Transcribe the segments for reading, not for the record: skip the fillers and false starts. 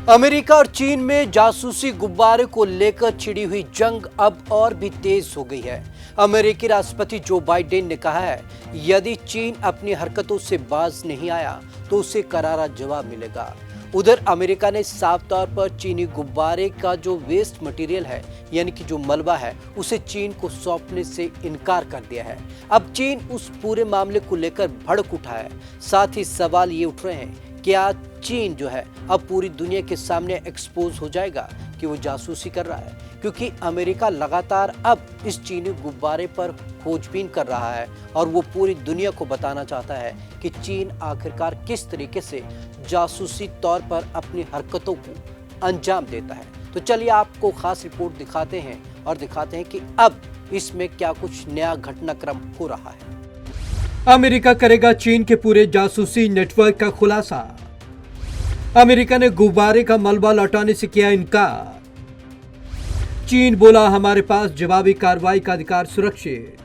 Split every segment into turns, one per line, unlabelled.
America और चीन में जासूसी गुब्बारे को लेकर छिड़ी हुई जंग अब और भी तेज हो गई है। अमेरिकी राष्ट्रपति जो बाइडेन ने कहा है, यदि चीन अपनी हरकतों से बाज नहीं आया तो उसे करारा जवाब मिलेगा। उधर अमेरिका ने साफ तौर पर चीनी गुब्बारे का जो वेस्ट मटेरियल है, यानी कि जो मलबा है, उसे चीन को सौंपने से इनकार कर दिया है। अब चीन उस पूरे मामले को लेकर भड़क उठा है। साथ ही सवाल ये उठ रहे हैं, क्या चीन जो है अब पूरी दुनिया के सामने एक्सपोज हो जाएगा कि वो जासूसी कर रहा है? क्योंकि अमेरिका लगातार अब इस चीनी गुब्बारे पर खोजबीन कर रहा है और वो पूरी दुनिया को बताना चाहता है कि चीन आखिरकार किस तरीके से जासूसी तौर पर अपनी हरकतों को अंजाम देता है। तो चलिए आपको खास रिपोर्ट दिखाते हैं और दिखाते हैं कि अब इसमें क्या कुछ नया घटनाक्रम हो रहा है।
अमेरिका करेगा चीन के पूरे जासूसी नेटवर्क का खुलासा। अमेरिका ने गुब्बारे का मलबा लौटाने से किया इनकार। चीन बोला, हमारे पास जवाबी कार्रवाई का अधिकार सुरक्षित।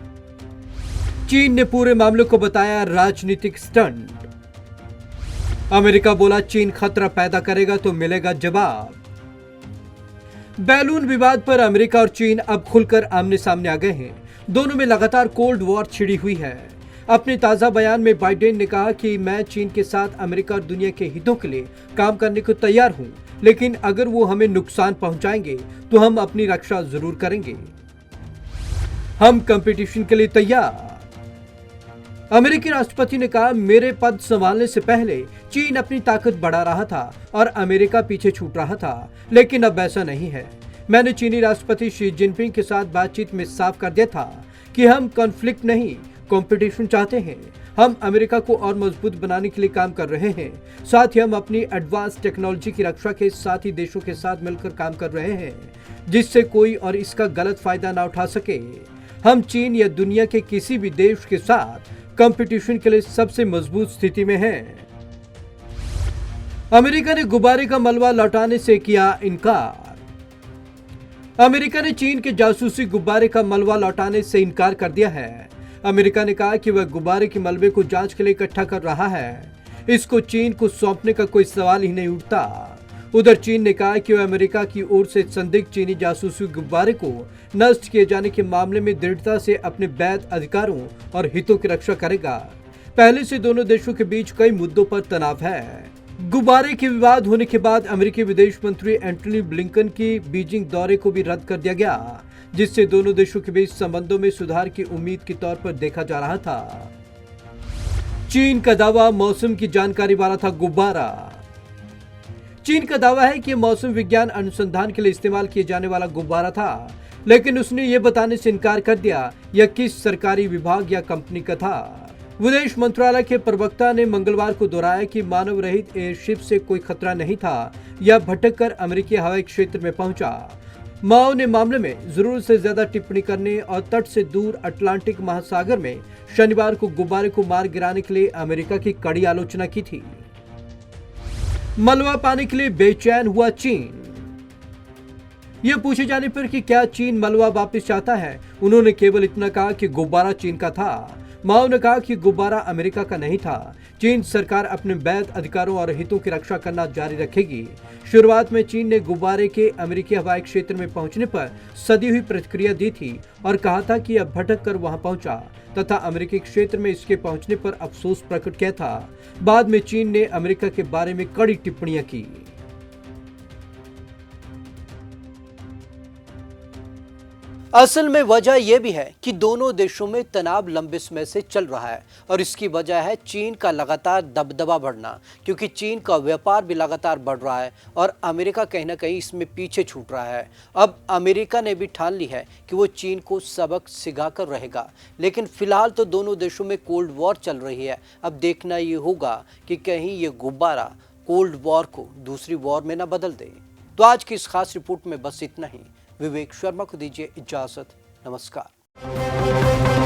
चीन ने पूरे मामले को बताया राजनीतिक स्टंट। अमेरिका बोला, चीन खतरा पैदा करेगा तो मिलेगा जवाब। बैलून विवाद पर अमेरिका और चीन अब खुलकर आमने सामने आ गए हैं। दोनों में लगातार कोल्ड वॉर छिड़ी हुई है। अपने ताजा बयान में बाइडेन ने कहा कि मैं चीन के साथ अमेरिका और दुनिया के हितों के लिए काम करने को तैयार हूं, लेकिन अगर वो हमें नुकसान पहुंचाएंगे तो हम अपनी रक्षा जरूर करेंगे। हम कंपटीशन के लिए तैयार। अमेरिकी राष्ट्रपति ने कहा, मेरे पद संभालने से पहले चीन अपनी ताकत बढ़ा रहा था और अमेरिका पीछे छूट रहा था, लेकिन अब ऐसा नहीं है। मैंने चीनी राष्ट्रपति शी जिनपिंग के साथ बातचीत में साफ कर दिया था कि हम कॉन्फ्लिक्ट नहीं, कंपटीशन चाहते हैं। हम अमेरिका को और मजबूत बनाने के लिए काम कर रहे हैं। साथ ही हम अपनी एडवांस टेक्नोलॉजी की रक्षा के साथ ही देशों के साथ मिलकर काम कर रहे हैं, जिससे कोई और इसका गलत फायदा ना उठा सके। हम चीन या दुनिया के किसी भी देश के साथ कंपटीशन के लिए सबसे मजबूत स्थिति में हैं। अमेरिका ने गुब्बारे का मलबा लौटाने से किया इनकार। अमेरिका ने चीन के जासूसी गुब्बारे का मलबा लौटाने से इनकार कर दिया है। अमेरिका ने कहा कि वह गुब्बारे के मलबे को जांच के लिए इकट्ठा कर रहा है। इसको चीन को सौंपने का कोई सवाल ही नहीं उठता। उधर चीन ने कहा कि वह अमेरिका की ओर से संदिग्ध चीनी जासूसी गुब्बारे को नष्ट किए जाने के मामले में दृढ़ता से अपने वैध अधिकारों और हितों की रक्षा करेगा। पहले से दोनों देशों के बीच कई मुद्दों पर तनाव है। गुब्बारे के विवाद होने के बाद अमेरिकी विदेश मंत्री एंटनी ब्लिंकन की बीजिंग दौरे को भी रद्द कर दिया गया, जिससे दोनों देशों के बीच संबंधों में सुधार की उम्मीद के तौर पर देखा जा रहा था। चीन का दावा, मौसम की जानकारी वाला था गुब्बारा। चीन का दावा है कि मौसम विज्ञान अनुसंधान के लिए इस्तेमाल किए जाने वाला गुब्बारा था, लेकिन उसने ये बताने से इनकार कर दिया यह किस सरकारी विभाग या कंपनी का था। विदेश मंत्रालय के प्रवक्ता ने मंगलवार को दोहराया कि मानव रहित एयरशिप से कोई खतरा नहीं था या भटककर अमेरिकी हवाई क्षेत्र में पहुंचा। माओ ने मामले में जरूरत से ज्यादा टिप्पणी करने और तट से दूर अटलांटिक महासागर में शनिवार को गुब्बारे को मार गिराने के लिए अमेरिका की कड़ी आलोचना की थी। मलबा पाने के लिए बेचैन हुआ चीन। यह पूछे जाने पर कि क्या चीन मलबा वापस चाहता है, उन्होंने केवल इतना कहा कि गुब्बारा चीन का था। माओ ने कहा कि गुब्बारा अमेरिका का नहीं था। चीन सरकार अपने वैध अधिकारों और हितों की रक्षा करना जारी रखेगी। शुरुआत में चीन ने गुब्बारे के अमेरिकी हवाई क्षेत्र में पहुंचने पर सदी हुई प्रतिक्रिया दी थी और कहा था कि अब भटक कर वहां पहुंचा तथा अमेरिकी क्षेत्र में इसके पहुंचने पर अफसोस प्रकट किया था। बाद में चीन ने अमेरिका के बारे में कड़ी टिप्पणियां की।
असल में वजह यह भी है कि दोनों देशों में तनाव लंबे समय से चल रहा है और इसकी वजह है चीन का लगातार दबदबा बढ़ना, क्योंकि चीन का व्यापार भी लगातार बढ़ रहा है और अमेरिका कहीं ना कहीं इसमें पीछे छूट रहा है। अब अमेरिका ने भी ठान ली है कि वो चीन को सबक सिखाकर रहेगा, लेकिन फिलहाल तो दोनों देशों में कोल्ड वॉर चल रही है। अब देखना ये होगा कि कहीं ये गुब्बारा कोल्ड वॉर को दूसरी वॉर में न बदल दे। तो आज की इस खास रिपोर्ट में बस इतना ही। विवेक शर्मा को दीजिए इजाजत। नमस्कार।